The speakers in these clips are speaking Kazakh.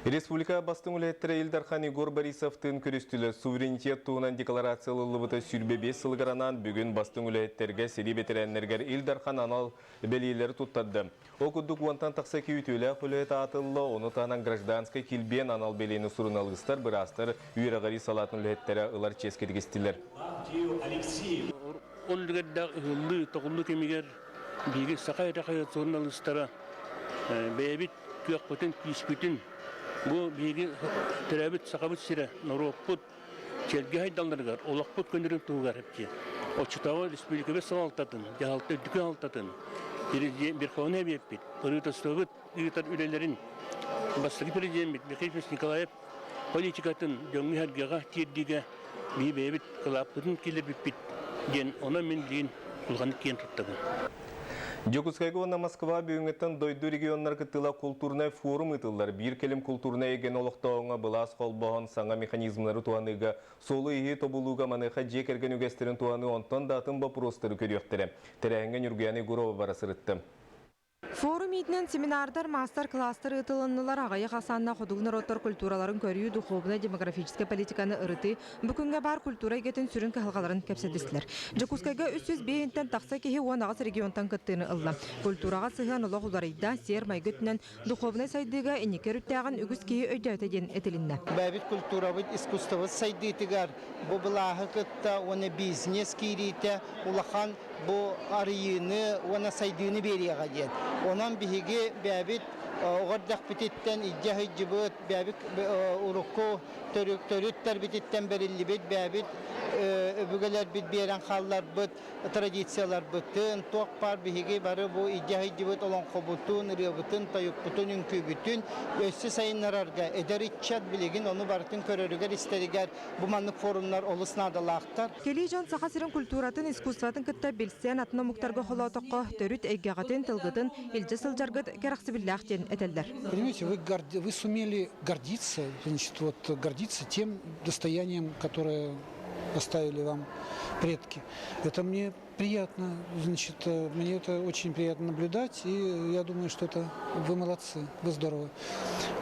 Республика бастың үлеттері Илдархан Игор Борисовтың көрістілі суверенитет туынан декларациялылыбыты сүрбебе сылғаранан бүгін бастың үлеттерге сері бетеренлергер Илдархан анал белейлері туттады. О күдік уантан тақса кейітілі құлет атылы, оны танан гражданскай келбен анал белейні сұрыналғыстар бір астыр үйрағари салатын үлеттері ұлар ческергестілер. Ол дүгерді ұлы, тоғылы кемегер бейгі сақай-рақай сұрыналғыстары бәйбіт күйек бұтын, күйіспітін bu bilgi terabit sakabit sire Noroput çelgi haydallargar olakput gönderim tuğgar hepçi. O çıtava Respublika ve sanaltatın, yahaltı dükkan altatın. Bir kavun hep yapit. Pırıta sığıt, ıgıtar ülelerin bastaki pereceğim bit. Bekayfes Nikolayev politikatın döngü hergaga tirdiğe bir bebit kılaptın kilir bit. Gen ona min din kulganık gen tuttagın. Жокускайга на Москва бүйіңеттен дойду регионнар кыттыла культурный форум ытылар. Bir келім культурный еген олықтауыңа бұлас қолбағын саңа механизмлары туаныға солы ие тобылуға маныға жекерген үгестерін туаны онтан датын бапыростары көріқтірі. Тәрәңген үргені Гурова барасырытты. Форум итнен семинардар, мастер-кластар ытылыннылар ағайы қасанна құдығыныр оттар культураларын көрію духовны демографическая политиканы ырыты бүкінге бар культура егетін сүрін кәлғаларын кәпседістілер. Жакускайга 300 бейінтен тақса кеге уанағыз регионтан кыттыны ылла. Культураға сыған ұлы құларайда сер майгөтінен духовны сайдыға энекер үттәғын үгіз кейі өйдәуті ден әтілінна. Бәбіт культуравыд искусствовыд сайдытыгар, бұ бұлағы кытта, оны бизнес кейрейті, улахан bu arıyını, ona saydığını beriye diyen. Ondan bihigi bebit oğardak bititten iddiahı cıbıt, bebit urukku törütter bititten berilli bit, bebit öbügeler bit beren hallar bit, tradisiyalar bitin, toqpar bihigi barı bu iddiahı cıbıt olan kobutun, rıbıtın, tayıkbutun, ünkü bütün össü sayınlararga ederitçat biligin onu barıtın körörüger istediger bu manlık forumlar olusuna da lağıttar. Keleycan saxasirin kulturatın, iskustatın kıtta bilsen atına muhtarga xolatoqqa törüt eggağatın, tılgıtın, ilce sılcargıt керахсыбиллахтен этелдер. Понимаете, вы сумели гордиться, значит, гордиться тем достоянием, которое оставили вам предки. Это мне приятно, значит, мне это очень приятно наблюдать, и я думаю, что это вы молодцы, вы здорово.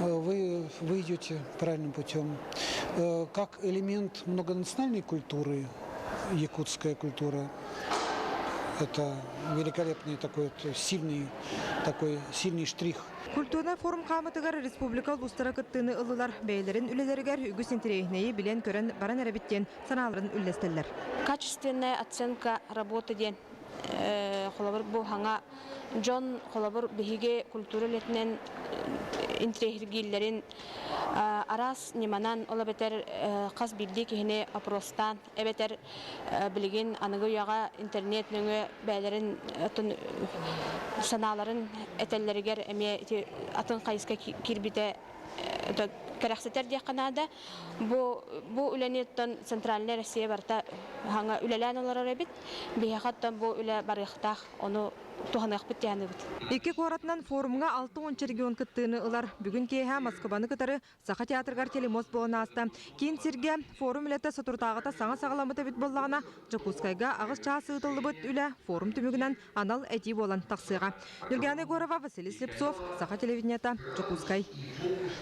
Вы идете правильным путем. Как элемент многонациональной культуры, якутская культура, это великолепный такой сильный штрих. Культурный форум қамытығар республика ұлыстары кыттыны ылылар, бәйлерін үлелергер үгіс интерейнеyi білен көрін баран әрбіттен саналарын үллестелер. Качественная оценка работы ден. Холабыр бұл хаңа Джон холабыр бігіге культуралетінен интерейгілерін арас неманан ола бетер қаз білді кехіне опростан, әбетер білген анығы ұяға интернет нөңі бәлерін саналарын әтәллерігер әме атын қайысқа кирбіде кәрәқсетер де қанада. Бұл үленеттен Центральный Россия барта хаңа үлелән олар әбет, бейхаттан бұл үле барықтақ, оны туғанық біттяны бұд. Екі қоратынан форумға 6-10 регион кыттыны ылар. Бүгін кейха Москваны кытары Саха театргар телемоз болына аста. Кейін серге форум үлетті сатуртағыта саңа сағаламыты бит боллағына Жакускайга ағыз часы ұтылы бұд үлі форум түмігінен анал әди болан тақсыға. Нүргәне Горова, Василий Слепцов, Саха телевидениета, Жакускай.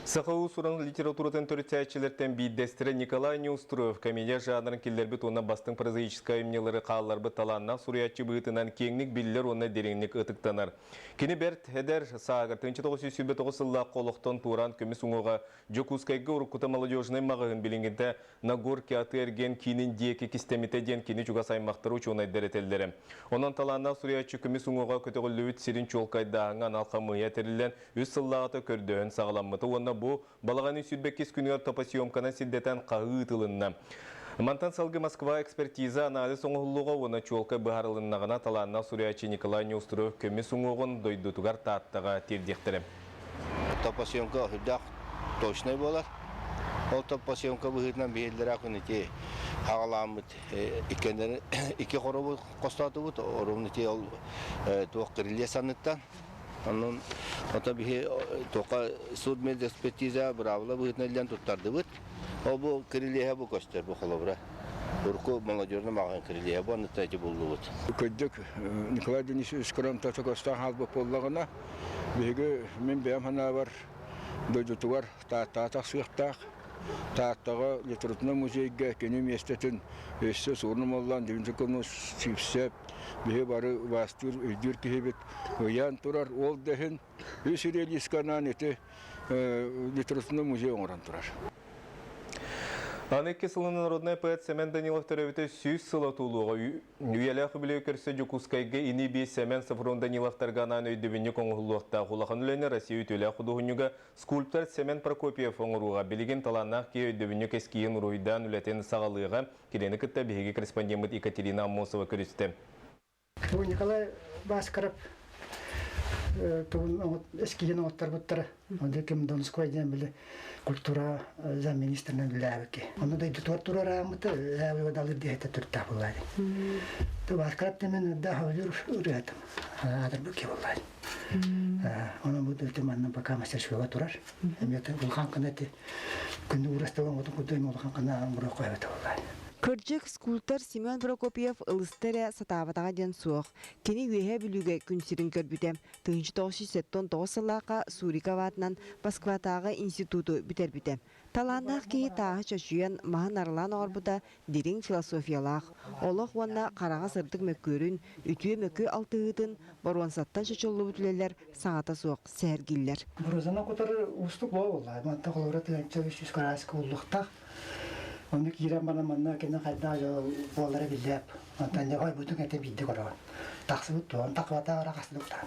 Саха ұсырын литературатын түртсәтчілерден бейдестірі Николай Неустроев комедия жанрын келдер біт оны бастың прозаическа емнелері қалалар бұт таланна суриятчы бұйтынан кеңнік білілер оны дереңнік ұтықтанар. Кені бәрт әдер сағыр 1979 сылла қолықтан туран көміс ұңыға Жокускайғы ұрыққыта молодежный мағығын білінгенде Нагор кеаты әрген кейнін декі кистемитеден кені жүға саймақтыру чоңай дәретелдері. Онан таланна суриятчы көміс ұңыға көтіғілі өт сирин чолқайдағыңан алқамыя терілен өз сыллағыты көрдіғін сағаламыты. Онна бұл балағаны сүрбеккес күнігер топасиомкана сиддетен қағы ұтылынна. Мантан салгы Москва экспертиза анализ оңғылуға оны чолқа бұхарылыннағына таланна суриятчы Николай Неустроев көмес оңғығын дойдутуғар тааттаға тердектірі. Топасиомка ұхырдақ точной болар. Ол топасиомка бұхырынан бейелдер ақынете ағаламыд. Ике қоры қостаты бұд, орымнете ол тоқ қырыле саныттан. Onun tabii toka судмед экспертиза бравла бұхырынан тұттарды бұд. O bu kriliye bu göster bu kolabra. Urku молодежный маған kriliye bu anıtaycı buldu. Köydük Nikolay Denisovич Kıram Taşakostan halbı pollarına. Bege men beyam hana var. дойдутугар таатаатах сыахтаах тааттага литературный музейге кене местетін өссө сорным оллан девинтекону сипсеп бе бары вастыр өйдүр кебет оян турар ол дехин үсүрелисканан эте литературный музей оңоран турар. Анекке сылының народный поэт Семен Данилов төрөбіті сүйіз сыла тулуға үйеләқі білеу көрсе Жукускайға ини бей Семен Сафрон Даниловтарғанан өйдібіне коңғылуақта құлақын үләне Россия өтілі құдығынуға скульптор Семен Прокопьев оңыруға білеген таланақ ке өйдібіне кескейін ұруйдан үләтен сағалыға келені күтті бейге корреспондент Екатерина Аммосова көрісті. Николай Баскаров эскиен оттар буттар онда кем Донской ден биле культура замминистринен билебеки. Онда да тура рамыты авы далы дете турта булай. То Баскаров темен да хавыр үрәтем. Адыр буки булай. Она будет теманна пока мастер швева турар. Эмете булхан канати күндү урастаган оту кудай булхан кана мура койбет булай. Кырджык скульптор Семен Прокопьев ылыстыря сатаватаға ден суық. Кені үйе білуге күнсірін көрбіде. 1979 сылаға Сурика ватынан Москватағы институту бітер біде. Таланнақ кейі тағы чашуян мағын арылан орбыда дерің философиялақ. Олық уанна қараға сырдық мөккөрін, үтіе мөкі алтығытын, баруансаттан шачолы бүтілелер сағата суық сәргілер. Бұрызана құтары ұстық бол олай. Манта қолыры тіленчі үшіс қарасқы ұлықтақ. Оны кирен бана кені қайда болары білдеп. Онтан де ой бұтын әте білді көрген. Тақсы бұтты, оны тақывата арақасылықтан.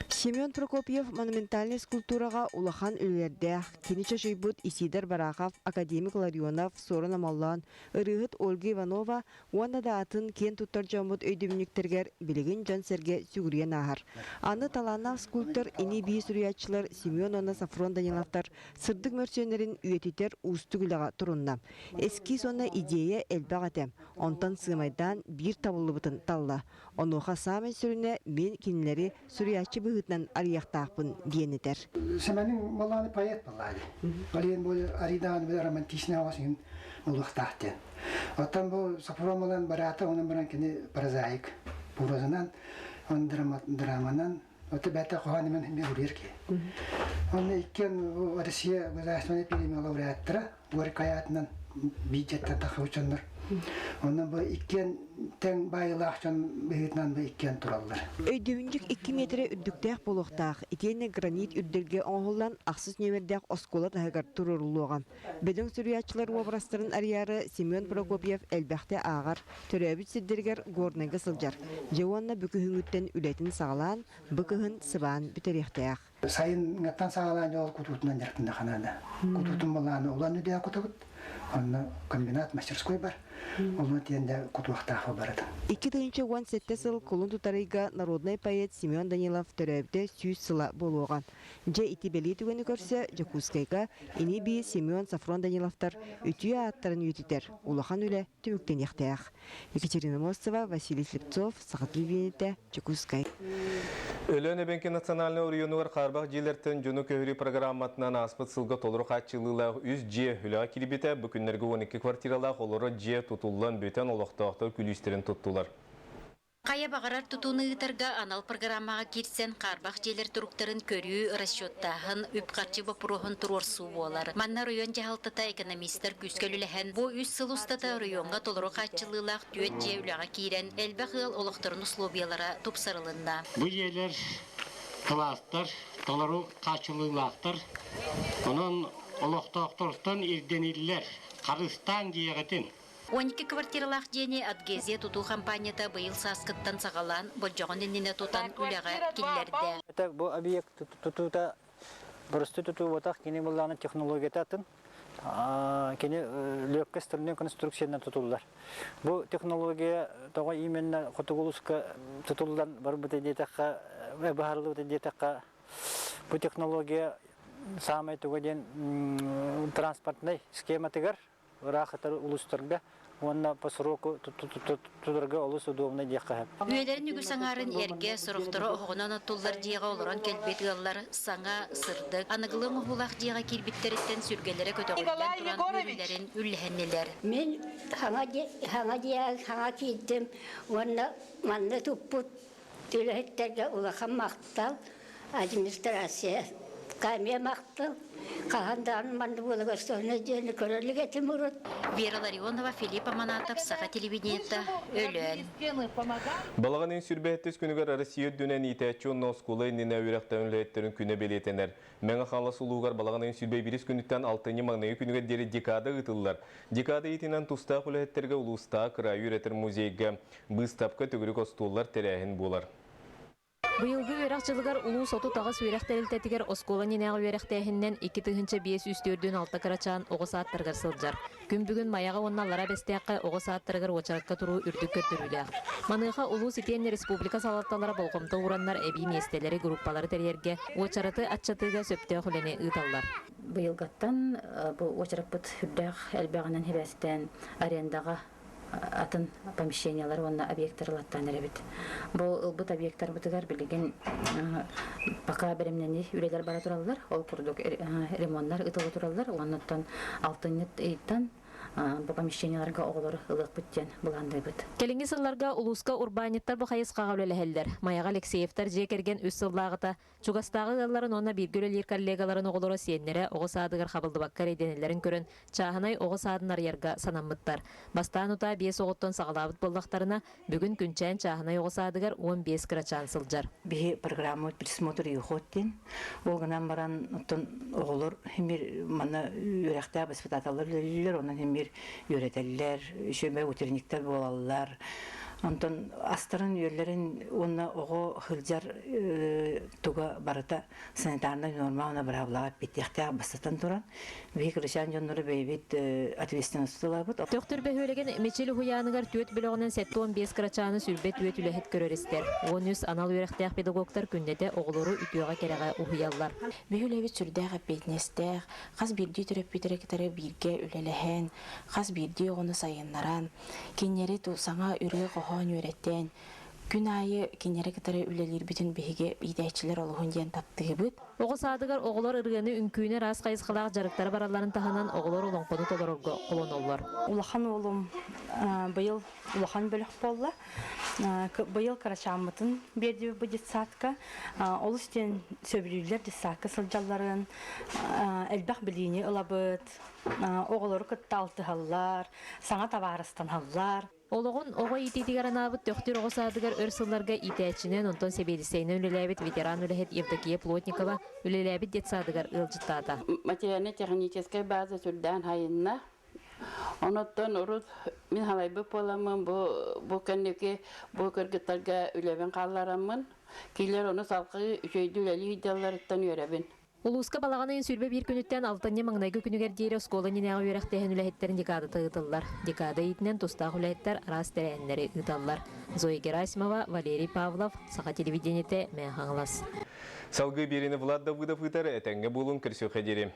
Семен Прокопьев монументальный скульптураға улахан үлердәқ, кенече жойбут Исидор Барахов, академик Ларионов, Сорон Амаллан, ырығыт Ольга Иванова, уанна да атын кен туттар жамыт өйдімініктергер білігін жан сәрге сүгірген ағар. Аны таланнақ скульптор ені бей сүриятчылар Семен Оны Сафрон Даниловтар сырдық мөрсөнерін үйететер ұстығылаға тұрынна. Эски соны идея әлбәқ әтем, онтан сымайдан бір табылы бұтын талла. Онуға самын сүріне мен кенілері сүриятчы бұғытнан арияқтақпын дейінетер. Семенің моланы поэт болады. Олен бұл аридан бір романтичный ауасың ұлықтақтен. Оттан бұл Сафрон молан бараты, оның бірін кені прозаик. Бұрызынан, оның драманан, оты бәті қоғанымен мен ұрер ке. Оны ikкен Россия государственный премия лауреаттыра, Горик аятынан бюджеттен тақы учандар. Onun bu ikken ten bayılaqçan beyitnan bu ikken turallar. Öydüğüncük 2 metre üddüktəq boluqtaq, itiyene granit üddülge oğullan aqsız nömerdəq oskola dağıgar tururluğan. Bödün sürüyatçılar obrastırın ariyarı Semyon Prokopyev elbəxtə ağar, törəbüt siddirger gornaga sılcar. Jevonna bükühüngütten ületin sağlan, bükühün sıvan biterektäq. Sayın ngatan sağlan yol kututundan jartında xanada. Kututun balаны ulan ödəyə kutabıt. Onun kombinat мастерской бар. Onun tiyende kutuaqtaqı barıdı. 2017 kolun tutarıga народный поэт Семен Данилов törəbdə süz sıla boluğan. Je iti beli tügəni görsə, Jakutskayga eni bir Semyon Safron Danilovtar ütüyə atların ütüter. Ulaxan ülə tümükten yaxtayaq. Екатерина Мостова, Василий Слепцов, Сағат Львенеті, Jakutskay. Өлөне Бенки национальный урионуар қарбақ желерттен жүні көхірі программатынан аспыт сылға толырық атчылылар үз же үліға келібеті бүкіндергі 12 квартиралақ олары же тұтылын бөтен олықтақтар күлістерін тұттылар. Қая бағарар тұтуны ұтарға анал программаға кетсен қарбақ желер тұруқтарын көрі расчеттағын үпқарчы бапырығын тұрорсу болар. Манна район жағалтыта экономистер күскөліліген бұ үз сыл ұстата районға толырық атчылылақ түйет же үліға кейрен әлбәқыл олықтарын ұслобиялара тұпсарылында. Бұл жерлер кластар, толырық қатшылылақтар, оның олықтақтырыстан ирденелілер, Қарыстан дейгетін. 12 квартиралақ дене Адгезе тұту компанията бұйыл сасқыттан сағалан бұлжоғын еніне тұтан үліға келлерді. Бұл объект тұтута, бұрысты тұту отақ кені бұлланы технологията атын, кені лөккіс түрінен конструкцияны тұтулар. Бұл технология тоға именно құтығылысқа тұтулдан бар бұты детаққа, бағарлы бұты детаққа. Бұл технология самай түгеден транспортный схематығар, рақытар ұлыстырға. Онна по сроку тудырга олус удобный дияққа. Үйелерін үгі саңарын ерге сұрықтыры оғынан ұттылар дияға олыран кәлбет ғалар саңа сырдық. Анығылың ұғылақ дияға келбеттереттен сүргелері көтіғылдан тұран үйлерін үлләхеннелер. Мен хаңа дияға хаңа кейдім. Онна манны тұппыт төләхеттерге ұлақан мақтал администрация камия мақтыл. Қағандан манды болығы соны жені көрілік етім ұрыт. Вера Ларионова, Филипп Аманатов, Саха телевидениета, Өлөн. Балағанын сүрбәттес күнігер Россия дүнен итәтчі онна оскулы нені өріқтен үләйеттерін күні белетенер. Мәңі қанлас ұлуғар балағанын сүрбәй біріс күніттен 6-ні маңнайы күнігер дері декада ұтылылар. Декада етінен тұстақ үләйеттерге ұлыста қырайы үретір музейге бұстапқа түгірік остуылар тәрәхін болар. Быйылгы өрәк жылыгар улуу соту тагыс өрәк тәрелтетигер оскола ненәгы өрәк тәһиннән 2-5 үстөрдөн 6 карачан огысааттаргар сылжар. Күн бүгүн маяга онналара бестәккә огысааттаргар очаракка туруу үрдүк көтөрүлә. Маныга улуу ситен республика салатталары болгомта ураннар эби местелери группалары терьерге очараты атчатыга сөптө хөлене ыталлар. Быйылгаттан бу очаракпыт хүрдәк әлбәгәнән хибәстән арендага атын помещениялар онна объекттарлаттан эребит. Бу бут объекттар бутыгар билген пока беремнени үрелер бара тураллар, ол курдук ремонттар ытылы тураллар, оннан алтын ыйттан бу помещенияларга оголор ылык бүттен буланды бит. Келинги сылларга улуска урбаниттар бу хайыска гавлелехелдер. Маяга Алексеевтар жекерген үс сыллагыта чугастагы галларын онна бир гөлелер коллегаларын оголоро сиеннере огосадыгар хабылдыбаккар эденелерин көрөн чаханай огосадынар ярга санаммыттар. Бастан ута 5 оготтон сагалабыт болдактарына бүгүн күнчән чаханай огосадыгар 15 крачан сылжар. Би программа присмотр юхоттен болгонан баран оттон оголор химир мана үрәктә испытаталар лелер онан химир үйрәтәлләр, шөмбә утерниктер булалар. Антон астырын юрлерин онна ого хылжар туга барата санитарный нормална бравлап биттехтә бастан туран. Бик ришан жонноры бейбит ответственность лабыт. Доктор бәһөлеген мечел хуяныгар 4 билогынан 15 крачаны сүрбет үет үләһет көрөрестер. 13 анал үрәхтәк педагогтар күндәтә оглору үтүгә кәрәгә уһыяллар. Бәһөләбит сүрдәгә петнестәк, хас бирди төрөп битерәктәре биргә үләләһән, хас бирди огыны сайыннаран, киннәре ту саңа үрә хан үрәттән күн айы киннәре китәре үләләр битен беге идәчләр алыгын дигән таптыгыбыт. Огысадыгар оглор ыргыны үнкүне рас кайсыкалак жарыктар бараларын таханан оглор улонкону толорго колоноллар. Улахан улым быйыл улахан бөлөк болла. Быйыл карачамытын берди бу детсадка. Ол үстен сөбүлүлөр детсадка сылжалларын элбак билини ылабыт. Оглор кытталты халлар, саңа табарыстан халлар. Ологон ого ититигаранабыт төктөр огосадыгар өрсылларга итәчинен онтон себелисейнен үлеләбит ветеран үләһет Евдокия Плотникова үлеләбит детсадыгар ылжыттата. Материально-техническая база сүрдән хайынна. Оноттон урут мин халайбы поламын бу кәннеке бу кыргыттарга үләбен калларамын. Килер оны салкы өйдү үләли идалларыттан өрәбен. Улуска балаганын сүрбе бир күнүттен 6 маңнайгы күнүгер дейре оскола ненәгы өрәктәһен үләһеттерин декада тыгытыллар. Декада итнен тустак үләһеттер арас тәрәннәре ыталлар. Зоя Герасимова, Валерий Павлов, Саха телевидениете Мәхаңлас. Салгы берені Влад Давыдов ытары әтәңге болун кірсі қедері.